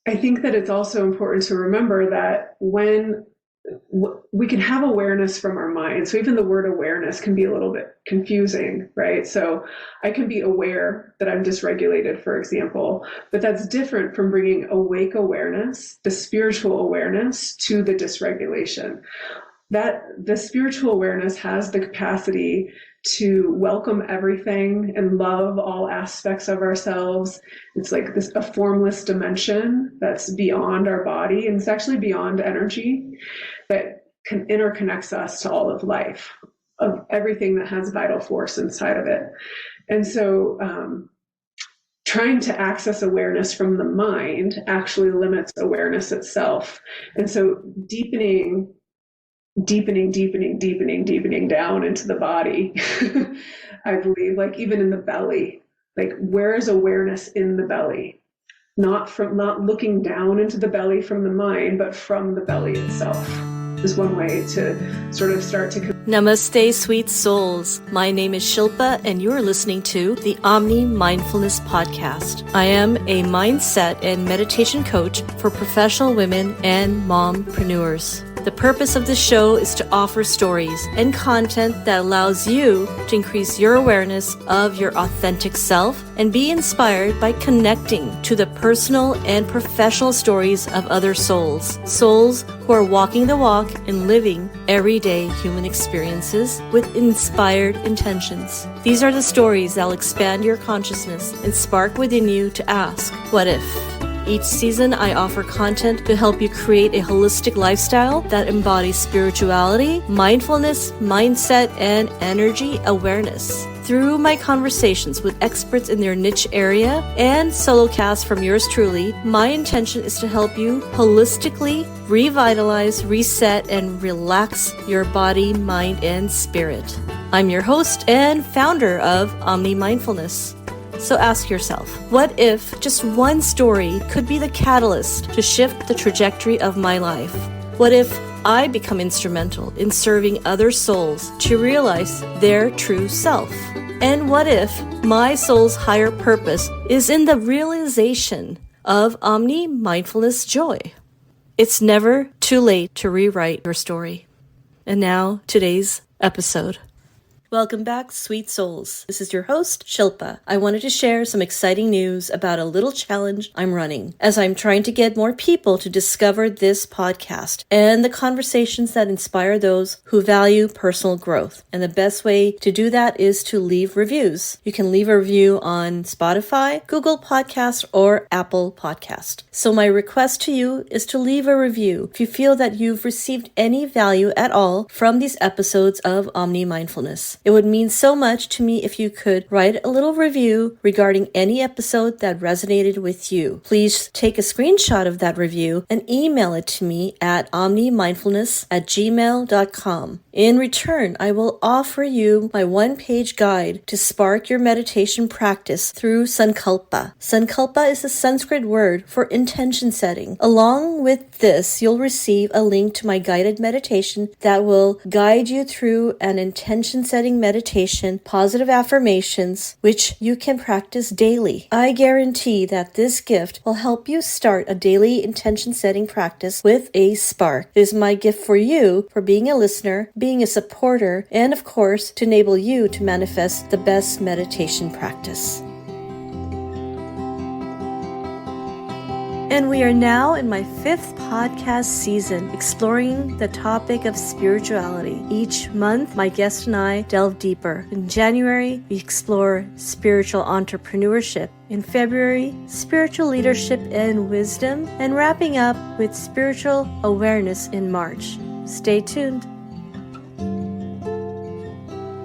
I think that it's also important to remember that when we can have awareness from our mind. So even the word awareness can be a little bit confusing, right? So I can be aware that I'm dysregulated, for example, but that's different from bringing awake awareness, the spiritual awareness, to the dysregulation. That the spiritual awareness has the capacity to welcome everything and love all aspects of ourselves. It's like a formless dimension that's beyond our body, and it's actually beyond energy, that interconnects us to all of life, of everything that has vital force inside of it. And so trying to access awareness from the mind actually limits awareness itself. And so deepening down into the body. I believe, like even in the belly, like where is awareness in the belly? Not looking down into the belly from the mind, but from the belly itself is one way to sort of start to... Namaste, sweet souls. My name is Shilpa, and you're listening to the Omni Mindfulness Podcast. I am a mindset and meditation coach for professional women and mompreneurs. The purpose of this show is to offer stories and content that allows you to increase your awareness of your authentic self and be inspired by connecting to the personal and professional stories of other souls. Souls who are walking the walk and living everyday human experiences with inspired intentions. These are the stories that will expand your consciousness and spark within you to ask, what if? Each season, I offer content to help you create a holistic lifestyle that embodies spirituality, mindfulness, mindset, and energy awareness. Through my conversations with experts in their niche area and solo casts from yours truly, my intention is to help you holistically revitalize, reset, and relax your body, mind, and spirit. I'm your host and founder of Omni Mindfulness. So ask yourself, what if just one story could be the catalyst to shift the trajectory of my life? What if I become instrumental in serving other souls to realize their true self? And what if my soul's higher purpose is in the realization of Omni Mindfulness joy? It's never too late to rewrite your story. And now, today's episode. Welcome back, sweet souls. This is your host, Shilpa. I wanted to share some exciting news about a little challenge I'm running as I'm trying to get more people to discover this podcast and the conversations that inspire those who value personal growth. And the best way to do that is to leave reviews. You can leave a review on Spotify, Google Podcast, or Apple Podcast. So my request to you is to leave a review if you feel that you've received any value at all from these episodes of Omni Mindfulness. It would mean so much to me if you could write a little review regarding any episode that resonated with you. Please take a screenshot of that review and email it to me at omnimindfulness@gmail.com. In return, I will offer you my one-page guide to spark your meditation practice through Sankalpa. Sankalpa is a Sanskrit word for intention setting. Along with this, you'll receive a link to my guided meditation that will guide you through an intention setting meditation, positive affirmations, which you can practice daily. I guarantee that this gift will help you start a daily intention setting practice with a spark. It is my gift for you for being a listener, being a supporter, and of course, to enable you to manifest the best meditation practice. And we are now in my 5th podcast season, exploring the topic of spirituality. Each month, my guest and I delve deeper. In January, we explore spiritual entrepreneurship. In February, spiritual leadership and wisdom. And wrapping up with spiritual awareness in March. Stay tuned.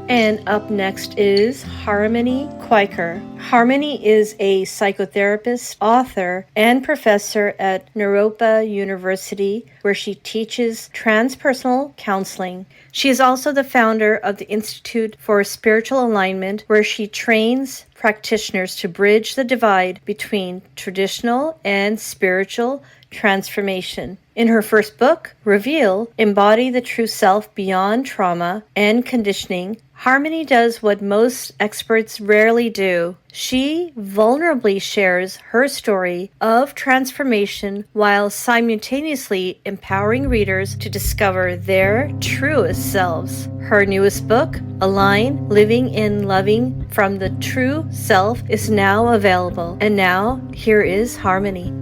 And up next is Harmony Kwiker. Harmony is a psychotherapist, author, and professor at Naropa University, where she teaches transpersonal counseling. She is also the founder of the Institute for Spiritual Alignment, where she trains practitioners to bridge the divide between traditional and spiritual transformation. In her first book, Reveal, Embody the True Self Beyond Trauma and Conditioning, Harmony does what most experts rarely do. She vulnerably shares her story of transformation while simultaneously empowering readers to discover their truest selves. Her newest book, Align, Living in Loving from the True Self, is now available. And now, here is Harmony.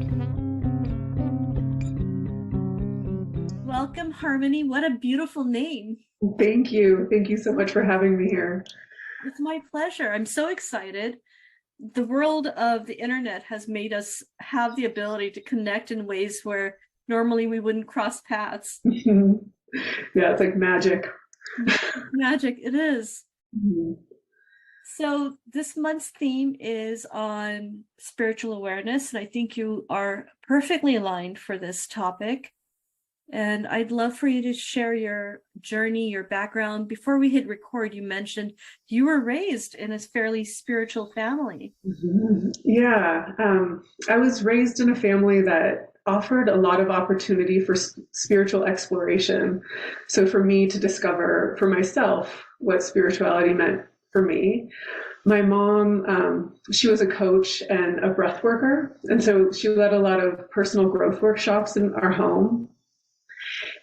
Welcome, Harmony. What a beautiful name. Thank you. Thank you so much for having me here. It's my pleasure. I'm so excited. The world of the internet has made us have the ability to connect in ways where normally we wouldn't cross paths. Yeah, it's like magic. Magic, it is. Mm-hmm. So this month's theme is on spiritual awareness, and I think you are perfectly aligned for this topic. And I'd love for you to share your journey, your background. Before we hit record, you mentioned you were raised in a fairly spiritual family. Mm-hmm. Yeah, I was raised in a family that offered a lot of opportunity for spiritual exploration. So for me to discover for myself what spirituality meant for me. My mom, she was a coach and a breath worker. And so she led a lot of personal growth workshops in our home.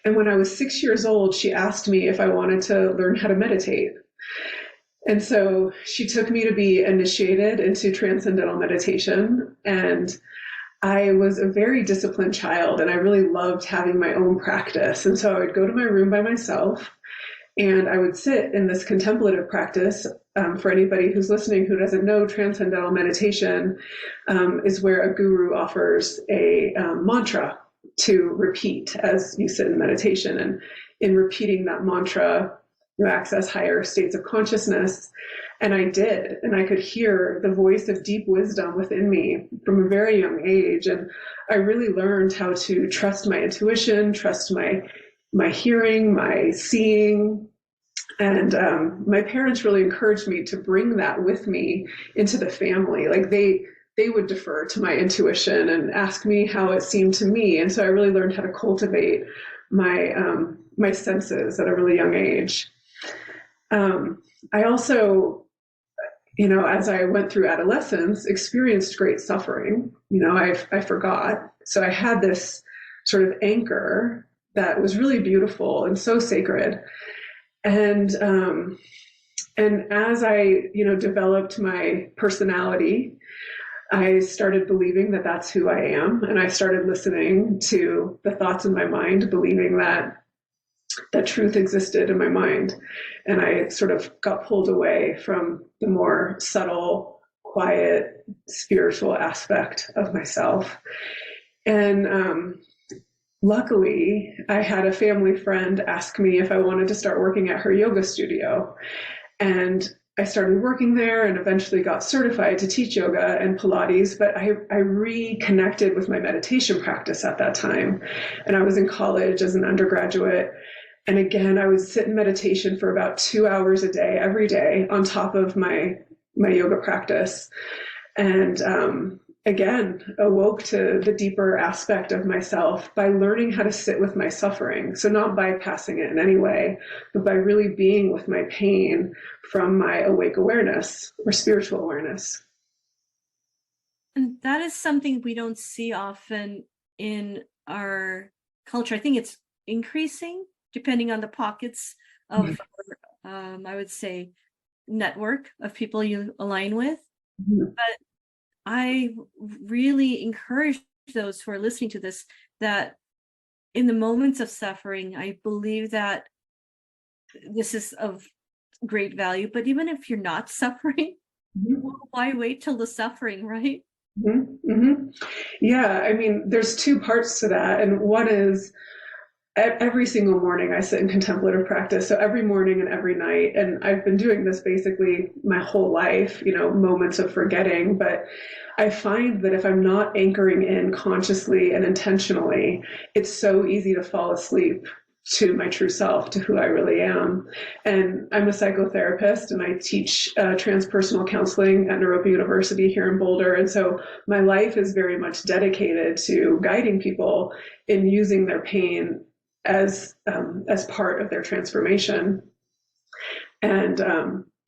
And when I was 6 years old, she asked me if I wanted to learn how to meditate. And so she took me to be initiated into transcendental meditation. And I was a very disciplined child, and I really loved having my own practice. And so I would go to my room by myself, and I would sit in this contemplative practice. For anybody who's listening who doesn't know, transcendental meditation is where a guru offers a mantra to repeat as you sit in meditation. And in repeating that mantra, you access higher states of consciousness. And I did. And I could hear the voice of deep wisdom within me from a very young age. And I really learned how to trust my intuition, trust my hearing, my seeing. And my parents really encouraged me to bring that with me into the family. Like they would defer to my intuition and ask me how it seemed to me. And so I really learned how to cultivate my senses at a really young age. I also, as I went through adolescence, experienced great suffering. I forgot. So I had this sort of anchor that was really beautiful and so sacred. And as I, developed my personality, I started believing that that's who I am. And I started listening to the thoughts in my mind, believing that truth existed in my mind. And I sort of got pulled away from the more subtle, quiet, spiritual aspect of myself. And luckily, I had a family friend ask me if I wanted to start working at her yoga studio. And I started working there and eventually got certified to teach yoga and Pilates, but I reconnected with my meditation practice at that time. And I was in college as an undergraduate. And again, I would sit in meditation for about 2 hours a day, every day, on top of my yoga practice. And again, awoke to the deeper aspect of myself by learning how to sit with my suffering. So not bypassing it in any way, but by really being with my pain from my awake awareness or spiritual awareness. And that is something we don't see often in our culture. I think it's increasing depending on the pockets of, I would say, network of people you align with. Mm-hmm. But I really encourage those who are listening to this that in the moments of suffering, I believe that this is of great value. But even if you're not suffering, why wait till the suffering, right? Mm-hmm. Mm-hmm. Yeah, I mean, there's two parts to that. And one is every single morning I sit in contemplative practice. So every morning and every night, and I've been doing this basically my whole life, moments of forgetting, but I find that if I'm not anchoring in consciously and intentionally, it's so easy to fall asleep to my true self, to who I really am. And I'm a psychotherapist and I teach transpersonal counseling at Naropa University here in Boulder. And so my life is very much dedicated to guiding people in using their pain as part of their transformation. And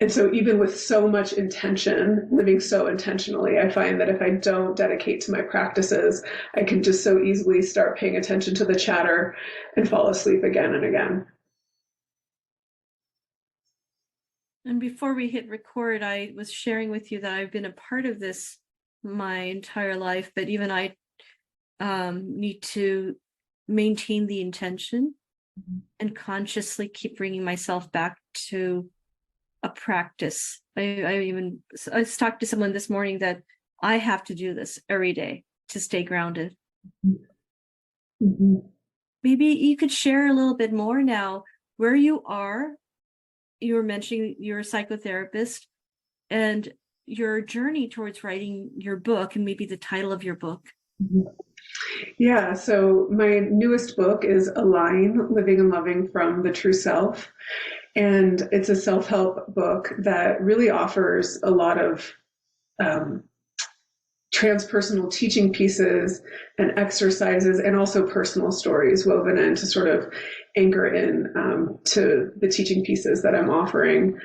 And so even with so much intention, living so intentionally, I find that if I don't dedicate to my practices, I can just so easily start paying attention to the chatter and fall asleep again and again. And before we hit record, I was sharing with you that I've been a part of this my entire life, but even I need to maintain the intention and consciously keep bringing myself back to a practice. I talked to someone this morning that I have to do this every day to stay grounded. Mm-hmm. Maybe you could share a little bit more now where you are. You were mentioning you're a psychotherapist and your journey towards writing your book, and maybe the title of your book. Yeah, so my newest book is Align, Living and Loving from the True Self. And it's a self-help book that really offers a lot of transpersonal teaching pieces and exercises, and also personal stories woven in to sort of anchor in to the teaching pieces that I'm offering.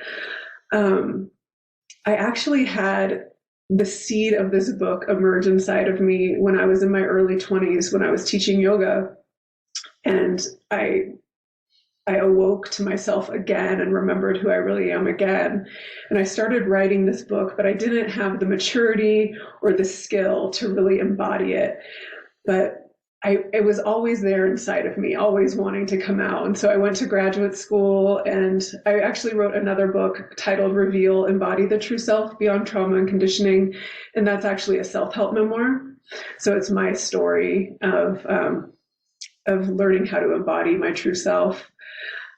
I actually had the seed of this book emerge inside of me when I was in my early 20s, when I was teaching yoga. And I awoke to myself again and remembered who I really am again. And I started writing this book, but I didn't have the maturity or the skill to really embody it. But it was always there inside of me, always wanting to come out. And so I went to graduate school, and I actually wrote another book titled Reveal, Embody the True Self Beyond Trauma and Conditioning. And that's actually a self-help memoir. So it's my story of learning how to embody my true self.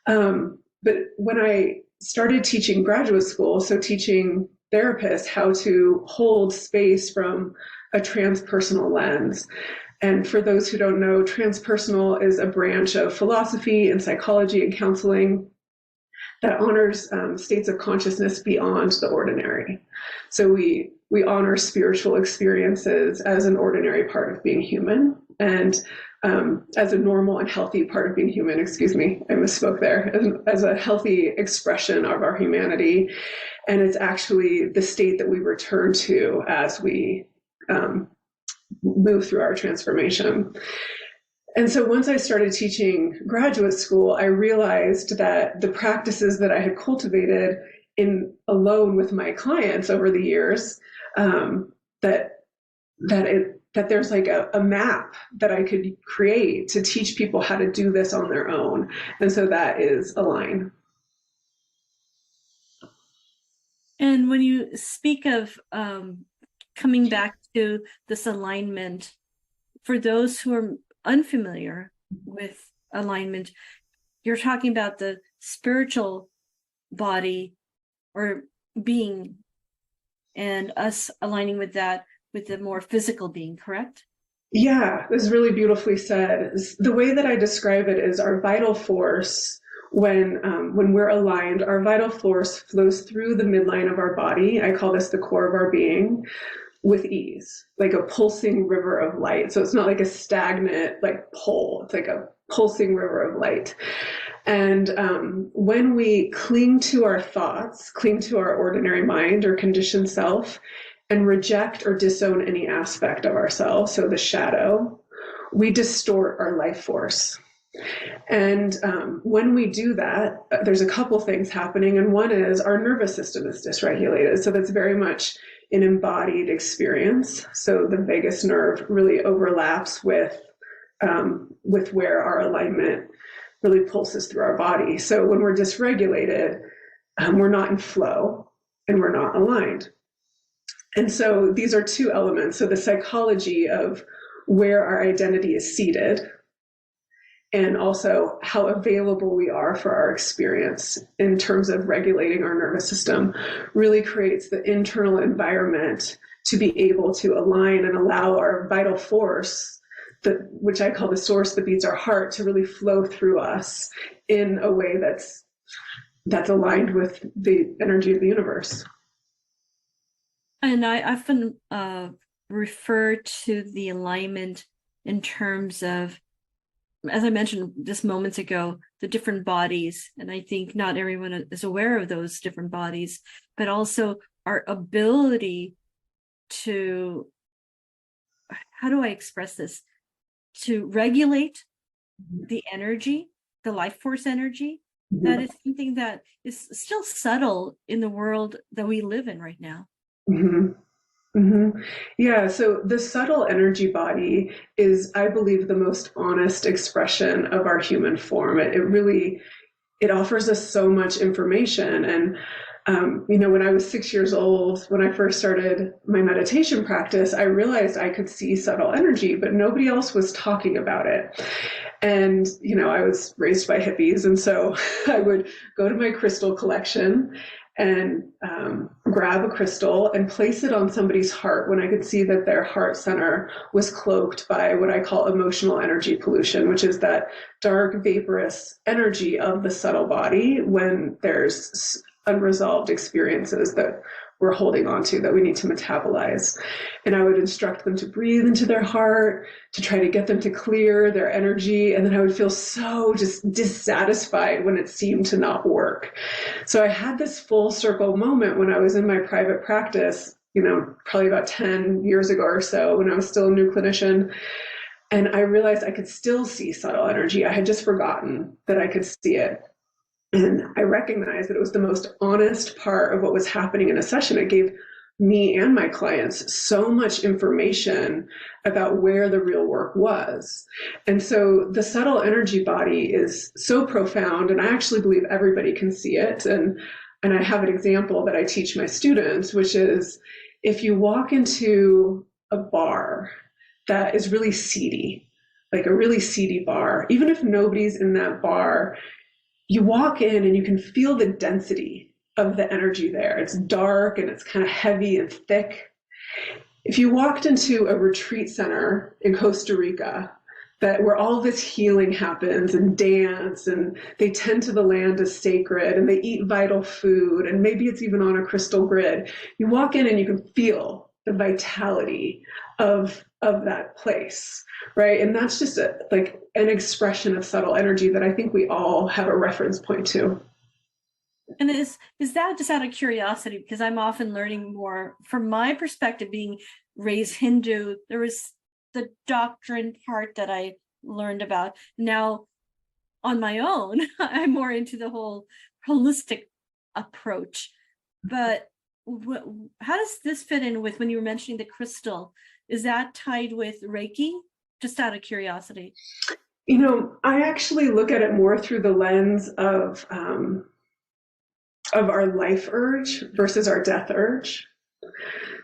But when I started teaching graduate school, so teaching therapists how to hold space from a transpersonal lens. And for those who don't know, transpersonal is a branch of philosophy and psychology and counseling that honors states of consciousness beyond the ordinary. So we honor spiritual experiences as an ordinary part of being human, and as a normal and healthy part of being human, excuse me, I misspoke there, as a healthy expression of our humanity. And it's actually the state that we return to as we move through our transformation. And so once I started teaching graduate school, I realized that the practices that I had cultivated in alone with my clients over the years, that there's like a map that I could create to teach people how to do this on their own. And so that is Align. And when you speak of coming back to this alignment, for those who are unfamiliar with alignment, you're talking about the spiritual body or being, and us aligning with that with the more physical being, correct? Yeah, this is really beautifully said. The way that I describe it is our vital force. When we're aligned, our vital force flows through the midline of our body. I call this the core of our being, with ease, like a pulsing river of light. So it's not like a stagnant like pull. It's like a pulsing river of light. And when we cling to our thoughts, cling to our ordinary mind or conditioned self, and reject or disown any aspect of ourselves, so the shadow, we distort our life force. And when we do that, there's a couple things happening. And one is our nervous system is dysregulated. So that's very much an embodied experience. So the vagus nerve really overlaps with where our alignment really pulses through our body. So when we're dysregulated, we're not in flow and we're not aligned. And so these are two elements. So the psychology of where our identity is seated, and also how available we are for our experience in terms of regulating our nervous system, really creates the internal environment to be able to align and allow our vital force, which I call the source that beats our heart, to really flow through us in a way that's aligned with the energy of the universe. And I often refer to the alignment in terms of as I mentioned just moments ago, the different bodies, and I think not everyone is aware of those different bodies, but also our ability to, how do I express this, to regulate the energy, the life force energy. That is something that is still subtle in the world that we live in right now. Yeah, so the subtle energy body is, I believe, the most honest expression of our human form. It really, it offers us so much information. And when I was 6 years old, when I first started my meditation practice, I realized I could see subtle energy, but nobody else was talking about it. And, I was raised by hippies. And so I would go to my crystal collection and grab a crystal and place it on somebody's heart when I could see that their heart center was cloaked by what I call emotional energy pollution, which is that dark, vaporous energy of the subtle body when there's unresolved experiences that we're holding on to that we need to metabolize. And I would instruct them to breathe into their heart, to try to get them to clear their energy. And then I would feel so just dissatisfied when it seemed to not work. So I had this full circle moment when I was in my private practice, probably about 10 years ago or so, when I was still a new clinician. And I realized I could still see subtle energy. I had just forgotten that I could see it. And I recognized that it was the most honest part of what was happening in a session. It gave me and my clients so much information about where the real work was. And so the subtle energy body is so profound, and I actually believe everybody can see it. And I have an example that I teach my students, which is if you walk into a bar that is really seedy, like a really seedy bar, even if nobody's in that bar, you walk in and you can feel the density of the energy there. It's dark and it's kind of heavy and thick. If you walked into a retreat center in Costa Rica, where all this healing happens and dance, and they tend to the land as sacred, and they eat vital food, and maybe it's even on a crystal grid, you walk in and you can feel the vitality of that place, right? And that's just an expression of subtle energy that I think we all have a reference point to. And is that just out of curiosity? Because I'm often learning more from my perspective, being raised Hindu. There was the doctrine part that I learned about. Now, on my own, I'm more into the whole holistic approach. But how does this fit in with when you were mentioning the crystal? Is that tied with Reiki? Just out of curiosity. I actually look at it more through the lens of our life urge versus our death urge.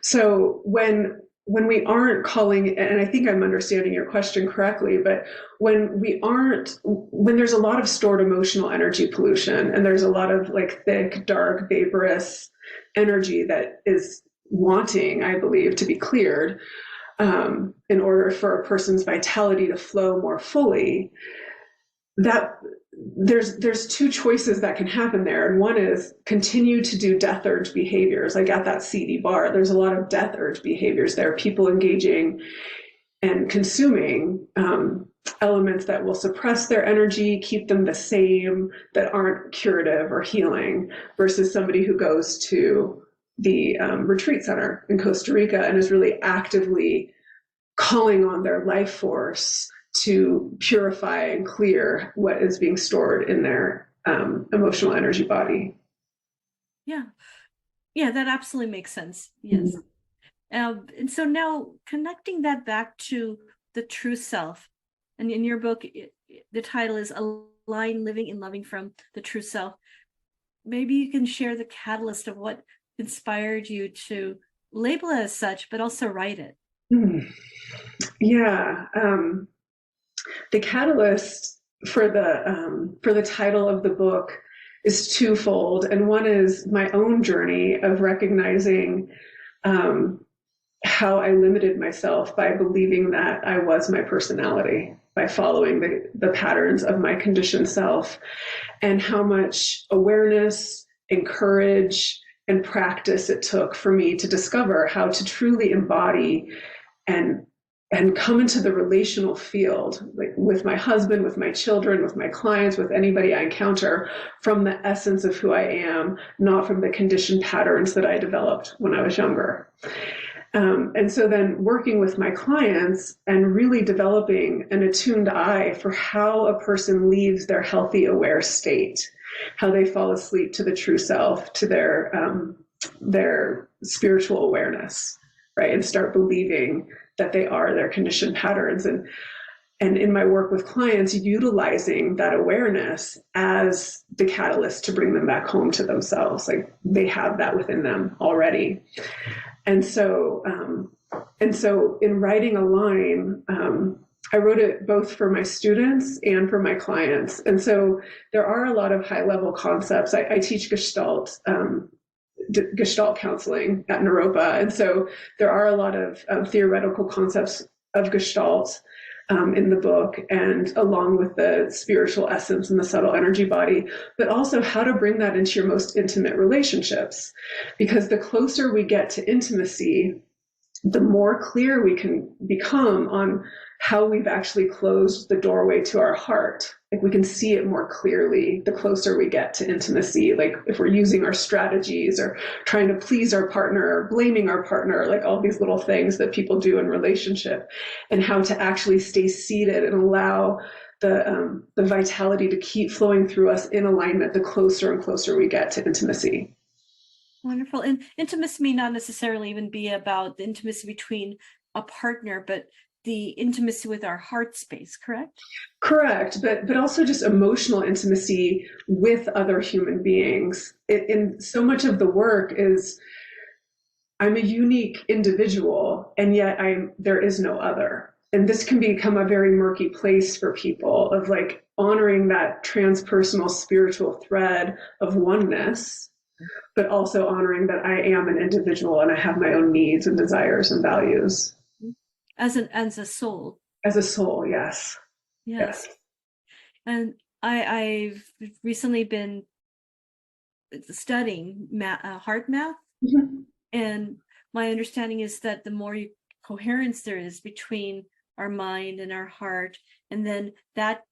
So when we aren't calling, and I think I'm understanding your question correctly, but when there's a lot of stored emotional energy pollution, and there's a lot of thick, dark, vaporous energy that is wanting, I believe, to be cleared, in order for a person's vitality to flow more fully, that there's two choices that can happen there. And one is continue to do death urge behaviors. Like at that seedy bar, there's a lot of death urge behaviors there, people engaging and consuming elements that will suppress their energy, keep them the same, that aren't curative or healing, versus somebody who goes to the retreat center in Costa Rica and is really actively calling on their life force to purify and clear what is being stored in their emotional energy body. Yeah, that absolutely makes sense. Yes. And so now connecting that back to the true self, and in your book, the title is Align Living and Loving from the True Self. Maybe you can share the catalyst of what inspired you to label it as such, but also write it. Yeah. The catalyst for the title of the book is twofold. And one is my own journey of recognizing how I limited myself by believing that I was my personality, by following the patterns of my conditioned self, and how much awareness and courage and practice it took for me to discover how to truly embody and and come into the relational field, like with my husband, with my children, with my clients, with anybody I encounter, from the essence of who I am, not from the conditioned patterns that I developed when I was younger. And so then working with my clients and really developing an attuned eye for how a person leaves their healthy, aware state, how they fall asleep to the true self, to their spiritual awareness, right? And start believing that they are their conditioned patterns. And in my work with clients, utilizing that awareness as the catalyst to bring them back home to themselves. Like they have that within them already. And so in writing a line, I wrote it both for my students and for my clients. And so there are a lot of high level concepts. I teach Gestalt counseling at Naropa. And so there are a lot of theoretical concepts of Gestalt in the book, and along with the spiritual essence and the subtle energy body, but also how to bring that into your most intimate relationships. Because the closer we get to intimacy, the more clear we can become on how we've actually closed the doorway to our heart. Like we can see it more clearly the closer we get to intimacy. Like if we're using our strategies or trying to please our partner or blaming our partner, like all these little things that people do in relationship, and how to actually stay seated and allow the vitality to keep flowing through us in alignment the closer and closer we get to intimacy. Wonderful. And intimacy may not necessarily even be about the intimacy between a partner, but the intimacy with our heart space, correct? Correct, but also just emotional intimacy with other human beings. And so much of the work is I'm a unique individual, and yet there is no other. And this can become a very murky place for people of like honoring that transpersonal spiritual thread of oneness, but also honoring that I am an individual and I have my own needs and desires and values. As a soul. As a soul, yes. Yes. And I've recently been studying heart math. Mm-hmm. And my understanding is that the more coherence there is between our mind and our heart, and then that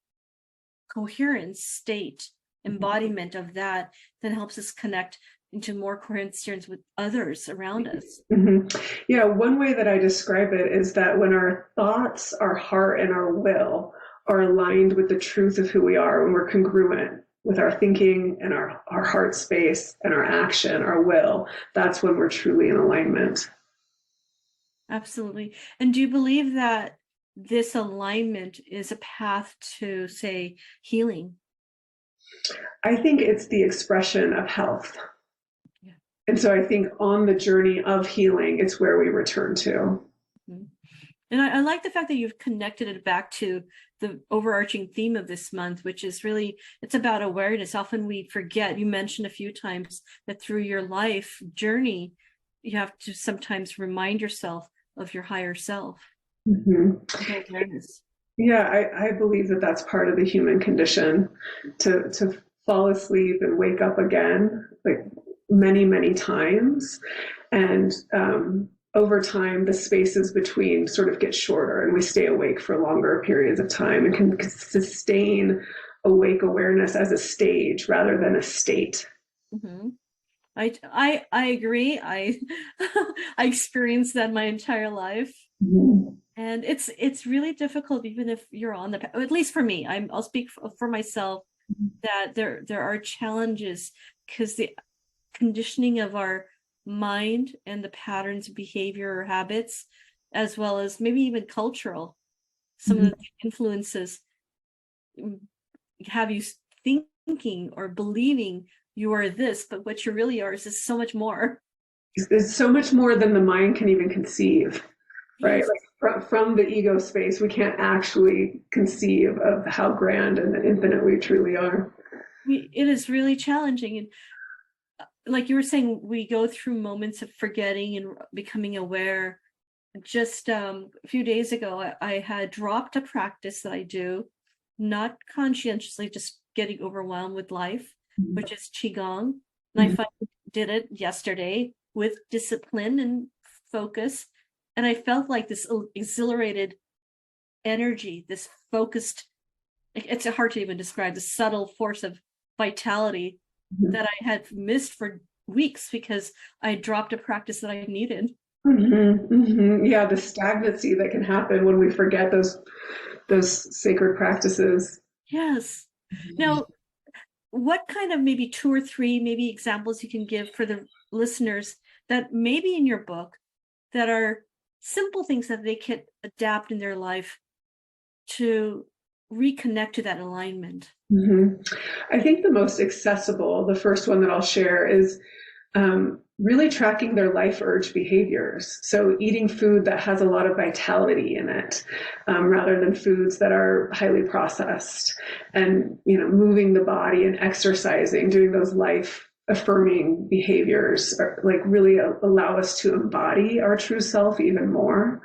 coherence state, embodiment of that, then helps us connect into more coherence with others around us. Mm-hmm. Yeah, one way that I describe it is that when our thoughts, our heart, and our will are aligned with the truth of who we are, when we're congruent with our thinking and our heart space and our action, our will, that's when we're truly in alignment. Absolutely. And do you believe that this alignment is a path to, say, healing? I think it's the expression of health. And so I think on the journey of healing, it's where we return to. Mm-hmm. And I like the fact that you've connected it back to the overarching theme of this month, which is really, it's about awareness. Often we forget, you mentioned a few times that through your life journey, you have to sometimes remind yourself of your higher self. Mm-hmm. Awareness. Yeah, I believe that that's part of the human condition, to fall asleep and wake up again, like many, many times. And over time, the spaces between sort of get shorter and we stay awake for longer periods of time and can sustain awake awareness as a stage rather than a state. Mm-hmm. I agree. I experienced that my entire life. Mm-hmm. And it's really difficult, even if you're on the path, at least for me, I'll speak for myself, that there are challenges because the conditioning of our mind and the patterns of behavior or habits, as well as maybe even cultural, some of the influences have you thinking or believing you are this, but what you really are is so much more. It's so much more than the mind can even conceive, right? Yes. Like from the ego space, we can't actually conceive of how grand and infinite we truly are. It is really challenging. And like you were saying, we go through moments of forgetting and becoming aware. Just a few days ago, I had dropped a practice that I do, not conscientiously, just getting overwhelmed with life, which is Qigong. And I finally did it yesterday with discipline and focus. And I felt like this exhilarated energy, this focused, it's hard to even describe, the subtle force of vitality that I had missed for weeks because I dropped a practice that I needed. Yeah, the stagnancy that can happen when we forget those sacred practices. Yes. Now, what kind of maybe 2 or 3 maybe examples you can give for the listeners that maybe in your book that are simple things that they can adapt in their life to reconnect to that alignment? I think the most accessible, the first one that I'll share is really tracking their life urge behaviors. So eating food that has a lot of vitality in it, rather than foods that are highly processed, and moving the body and exercising, doing those life affirming behaviors, like really allow us to embody our true self even more.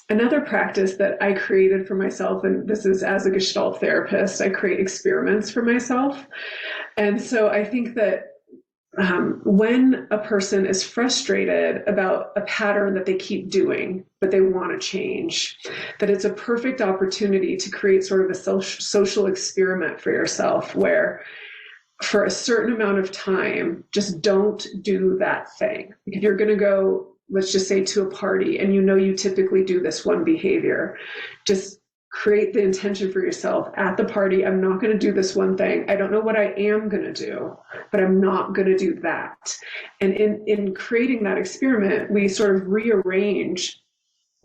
Another practice that I created for myself, and this is as a Gestalt therapist, I create experiments for myself. And so I think that when a person is frustrated about a pattern that they keep doing, but they want to change, that it's a perfect opportunity to create sort of a social experiment for yourself where for a certain amount of time, just don't do that thing. If you're going to go, let's just say, to a party and you typically do this one behavior, just create the intention for yourself at the party. I'm not going to do this one thing. I don't know what I am going to do, but I'm not going to do that. And in creating that experiment, we sort of rearrange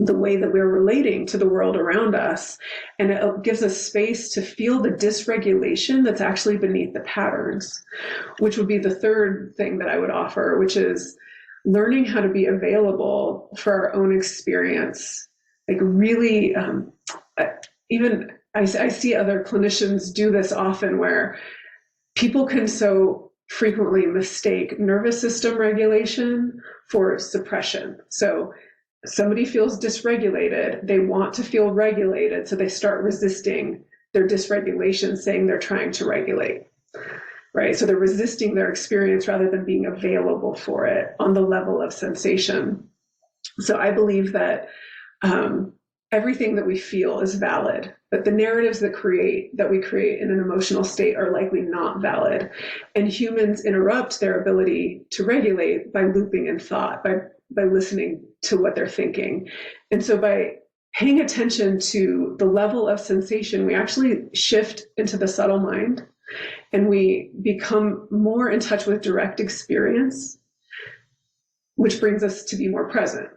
the way that we're relating to the world around us. And it gives us space to feel the dysregulation that's actually beneath the patterns, which would be the third thing that I would offer, which is learning how to be available for our own experience. Like really, even I see other clinicians do this often where people can so frequently mistake nervous system regulation for suppression. So somebody feels dysregulated, they want to feel regulated, so they start resisting their dysregulation, saying they're trying to regulate, right? So they're resisting their experience rather than being available for it on the level of sensation. So I believe that everything that we feel is valid, but the narratives that we create in an emotional state are likely not valid. And humans interrupt their ability to regulate by looping in thought, by listening to what they're thinking. And so by paying attention to the level of sensation, we actually shift into the subtle mind and we become more in touch with direct experience, which brings us to be more present.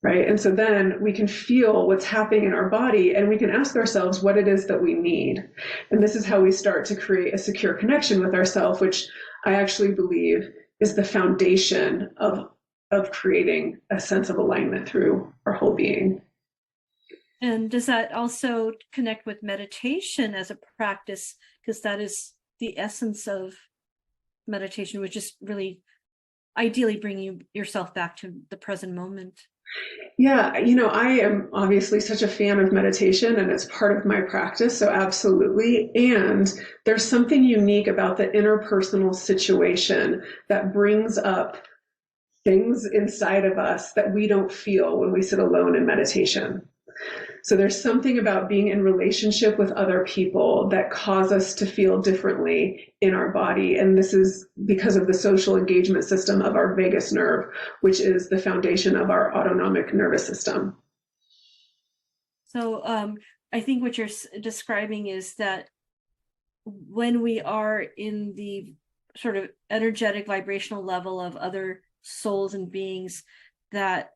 Right. And so then we can feel what's happening in our body and we can ask ourselves what it is that we need. And this is how we start to create a secure connection with ourselves, which I actually believe is the foundation of creating a sense of alignment through our whole being. And does that also connect with meditation as a practice? Because that is the essence of meditation, which is really ideally bringing yourself back to the present moment. Yeah, I am obviously such a fan of meditation and it's part of my practice, so absolutely. And there's something unique about the interpersonal situation that brings up things inside of us that we don't feel when we sit alone in meditation. So there's something about being in relationship with other people that cause us to feel differently in our body. And this is because of the social engagement system of our vagus nerve, which is the foundation of our autonomic nervous system. So I think what you're describing is that when we are in the sort of energetic vibrational level of other souls and beings that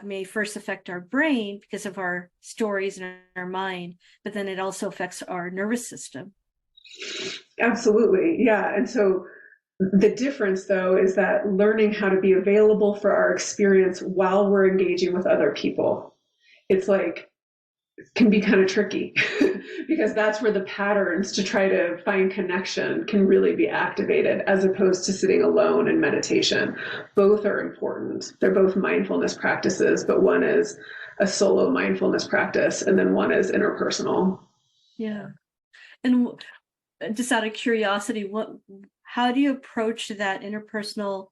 may first affect our brain because of our stories and our mind, but then it also affects our nervous system. Absolutely. Yeah. And so the difference, though, is that learning how to be available for our experience while we're engaging with other people, it's like, can be kind of tricky because that's where the patterns to try to find connection can really be activated as opposed to sitting alone in meditation. Both are important. They're both mindfulness practices, but one is a solo mindfulness practice and then one is interpersonal. Yeah. And just out of curiosity, how do you approach that interpersonal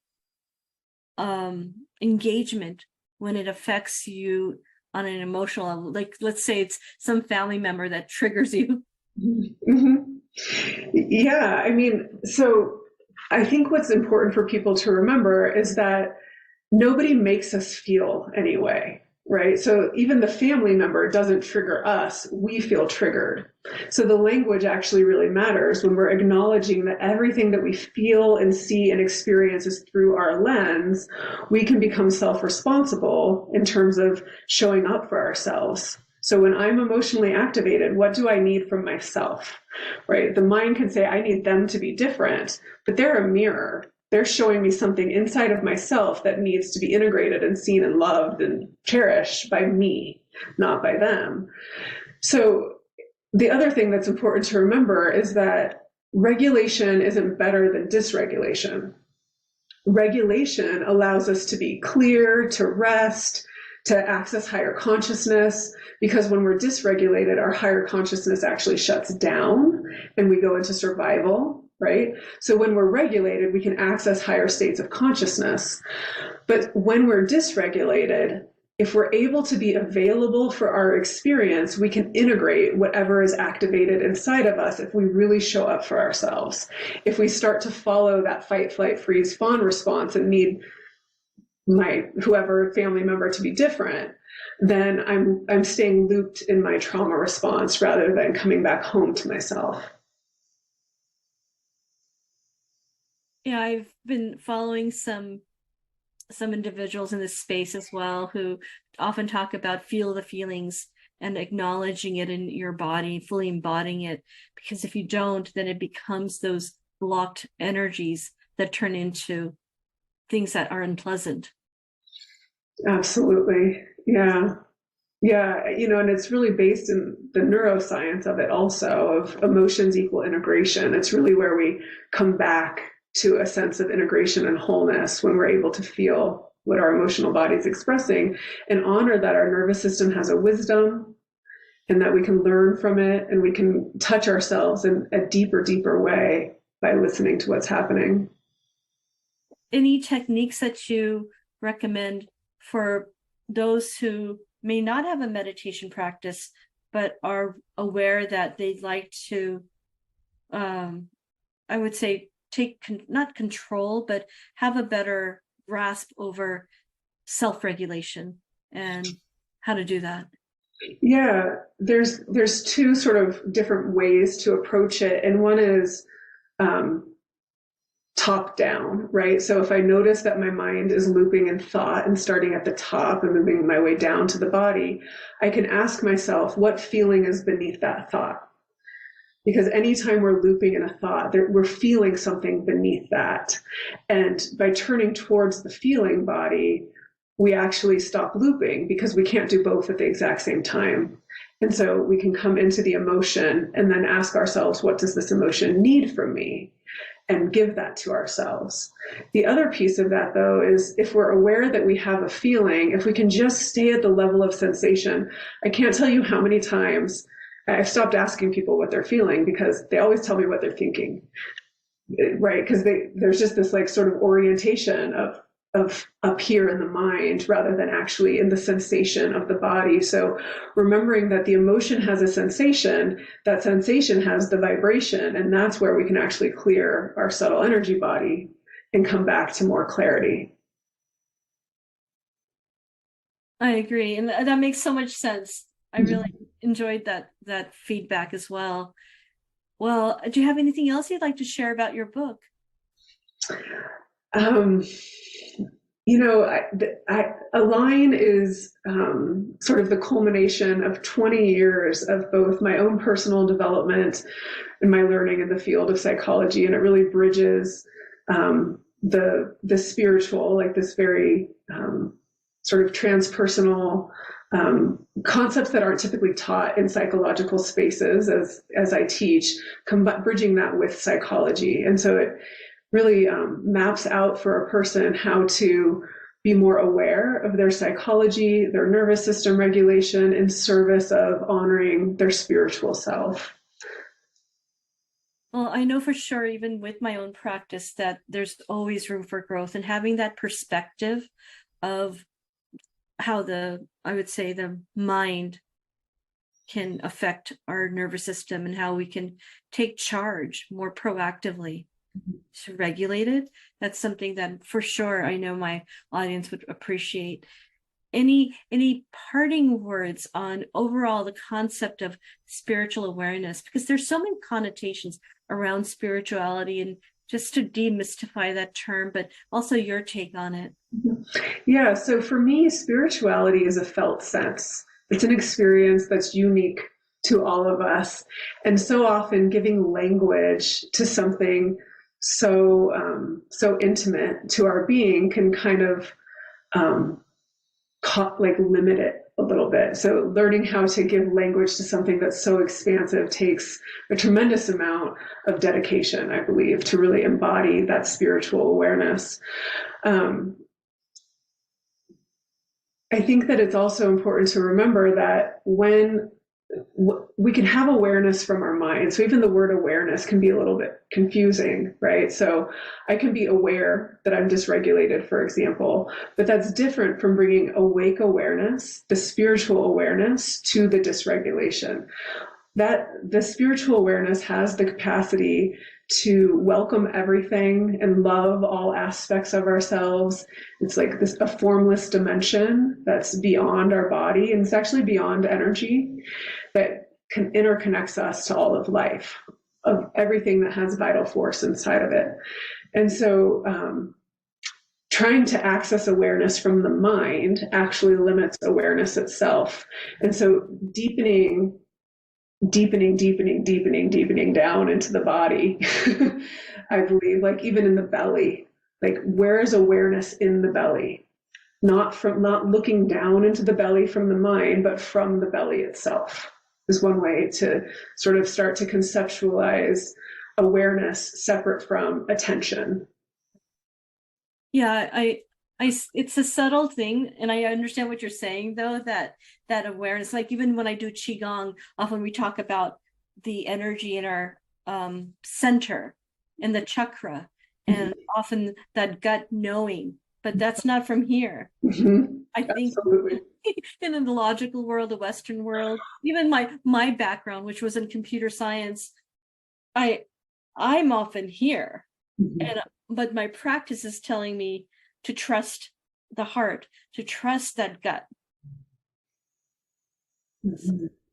engagement when it affects you on an emotional level? Like, let's say it's some family member that triggers you. Mm-hmm. Yeah, I mean, so I think what's important for people to remember is that nobody makes us feel anyway, right? So even the family member doesn't trigger us, we feel triggered. So the language actually really matters when we're acknowledging that everything that we feel and see and experience is through our lens. We can become self-responsible in terms of showing up for ourselves. So when I'm emotionally activated, what do I need from myself, right? The mind can say, I need them to be different, but they're a mirror. They're showing me something inside of myself that needs to be integrated and seen and loved and cherished by me, not by them. So the other thing that's important to remember is that regulation isn't better than dysregulation. Regulation allows us to be clear, to rest, to access higher consciousness, because when we're dysregulated, our higher consciousness actually shuts down and we go into survival, right? So when we're regulated, we can access higher states of consciousness. But when we're dysregulated, if we're able to be available for our experience, we can integrate whatever is activated inside of us if we really show up for ourselves. If we start to follow that fight, flight, freeze, fawn response and need my whoever family member to be different, then I'm staying looped in my trauma response rather than coming back home to myself. Yeah, I've been following some individuals in this space as well who often talk about feel the feelings and acknowledging it in your body, fully embodying it. Because if you don't, then it becomes those blocked energies that turn into things that are unpleasant. Absolutely. Yeah. Yeah. And it's really based in the neuroscience of it also, of emotions equal integration. It's really where we come back to a sense of integration and wholeness when we're able to feel what our emotional body is expressing and honor that our nervous system has a wisdom and that we can learn from it and we can touch ourselves in a deeper way by listening to what's happening. Any techniques that you recommend for those who may not have a meditation practice, but are aware that they'd like to, I would say, not control, but have a better grasp over self-regulation and how to do that? Yeah, there's two sort of different ways to approach it. And one is top down, right? So if I notice that my mind is looping in thought and starting at the top and moving my way down to the body, I can ask myself, what feeling is beneath that thought? Because anytime we're looping in a thought, we're feeling something beneath that. And by turning towards the feeling body, we actually stop looping because we can't do both at the exact same time. And so we can come into the emotion and then ask ourselves, what does this emotion need from me? And give that to ourselves. The other piece of that, though, is if we're aware that we have a feeling, if we can just stay at the level of sensation. I can't tell you how many times I've stopped asking people what they're feeling because they always tell me what they're thinking, right? Because there's just this like sort of orientation of up here in the mind rather than actually in the sensation of the body. So remembering that the emotion has a sensation, that sensation has the vibration, and that's where we can actually clear our subtle energy body and come back to more clarity. I agree. And that makes so much sense. I really enjoyed that feedback as well. Well, do you have anything else you'd like to share about your book? Align is sort of the culmination of 20 years of both my own personal development and my learning in the field of psychology, and it really bridges the spiritual, like this very sort of transpersonal concepts that aren't typically taught in psychological spaces as I teach, bridging that with psychology. And so it really maps out for a person how to be more aware of their psychology, their nervous system regulation in service of honoring their spiritual self. Well, I know for sure, even with my own practice, that there's always room for growth, and having that perspective of how I would say the mind can affect our nervous system and how we can take charge more proactively to regulate it. That's something that for sure I know my audience would appreciate. Any parting words on overall the concept of spiritual awareness, because there's so many connotations around spirituality, and just to demystify that term, but also your take on it. Yeah, so for me, spirituality is a felt sense. It's an experience that's unique to all of us. And so often giving language to something so intimate to our being can kind of limit it a little bit. So learning how to give language to something that's so expansive takes a tremendous amount of dedication, I believe, to really embody that spiritual awareness. I think that it's also important to remember that when we can have awareness from our mind. So even the word awareness can be a little bit confusing, right? So I can be aware that I'm dysregulated, for example, but that's different from bringing awake awareness, the spiritual awareness, to the dysregulation. That the spiritual awareness has the capacity to welcome everything and love all aspects of ourselves. It's like a formless dimension that's beyond our body, and it's actually beyond energy, that interconnects us to all of life, of everything that has vital force inside of it. And so trying to access awareness from the mind actually limits awareness itself. And so deepening down into the body. I believe, like even in the belly, like where is awareness in the belly? Not looking down into the belly from the mind, but from the belly itself is one way to sort of start to conceptualize awareness separate from attention. Yeah, it's a subtle thing, and I understand what you're saying, though, that awareness, like even when I do Qigong, often we talk about the energy in our center and the chakra, and often that gut knowing, but that's not from here. I think Absolutely. in the logical world, the Western world, even my background, which was in computer science, I'm often here. But my practice is telling me to trust the heart, to trust that gut.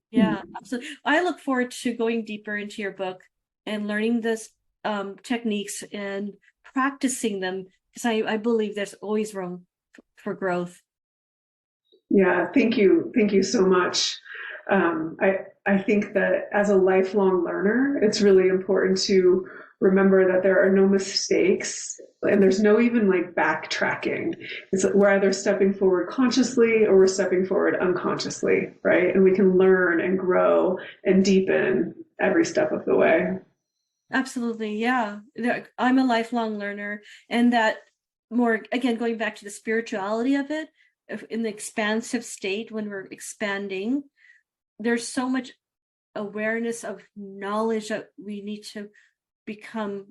Yeah, absolutely. I look forward to going deeper into your book and learning this techniques and practicing them, because I believe there's always room for growth. Yeah, thank you. Thank you so much. I think that as a lifelong learner, it's really important to remember that there are no mistakes and there's no even like backtracking. We're either stepping forward consciously or we're stepping forward unconsciously, right? And we can learn and grow and deepen every step of the way. Absolutely. Yeah. I'm a lifelong learner, and that more, again, going back to the spirituality of it, in the expansive state, when we're expanding, there's so much awareness of knowledge that we need to become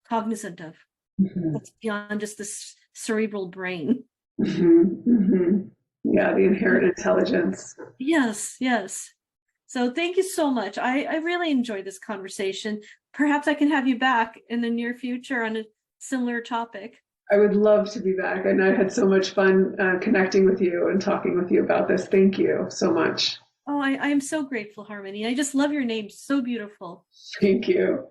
cognizant of. That's beyond just this cerebral brain. Yeah, the inherent intelligence. Yes. So thank you so much. I really enjoyed this conversation. Perhaps I can have you back in the near future on a similar topic. I would love to be back, and I had so much fun connecting with you and talking with you about this. Thank you so much. Oh, I am so grateful, Harmony. I just love your name. So beautiful. Thank you.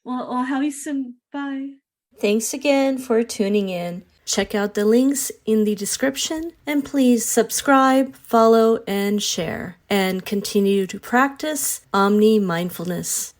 Well, I'll have you soon. Bye. Thanks again for tuning in. Check out the links in the description, and please subscribe, follow, and share, and continue to practice Omni Mindfulness.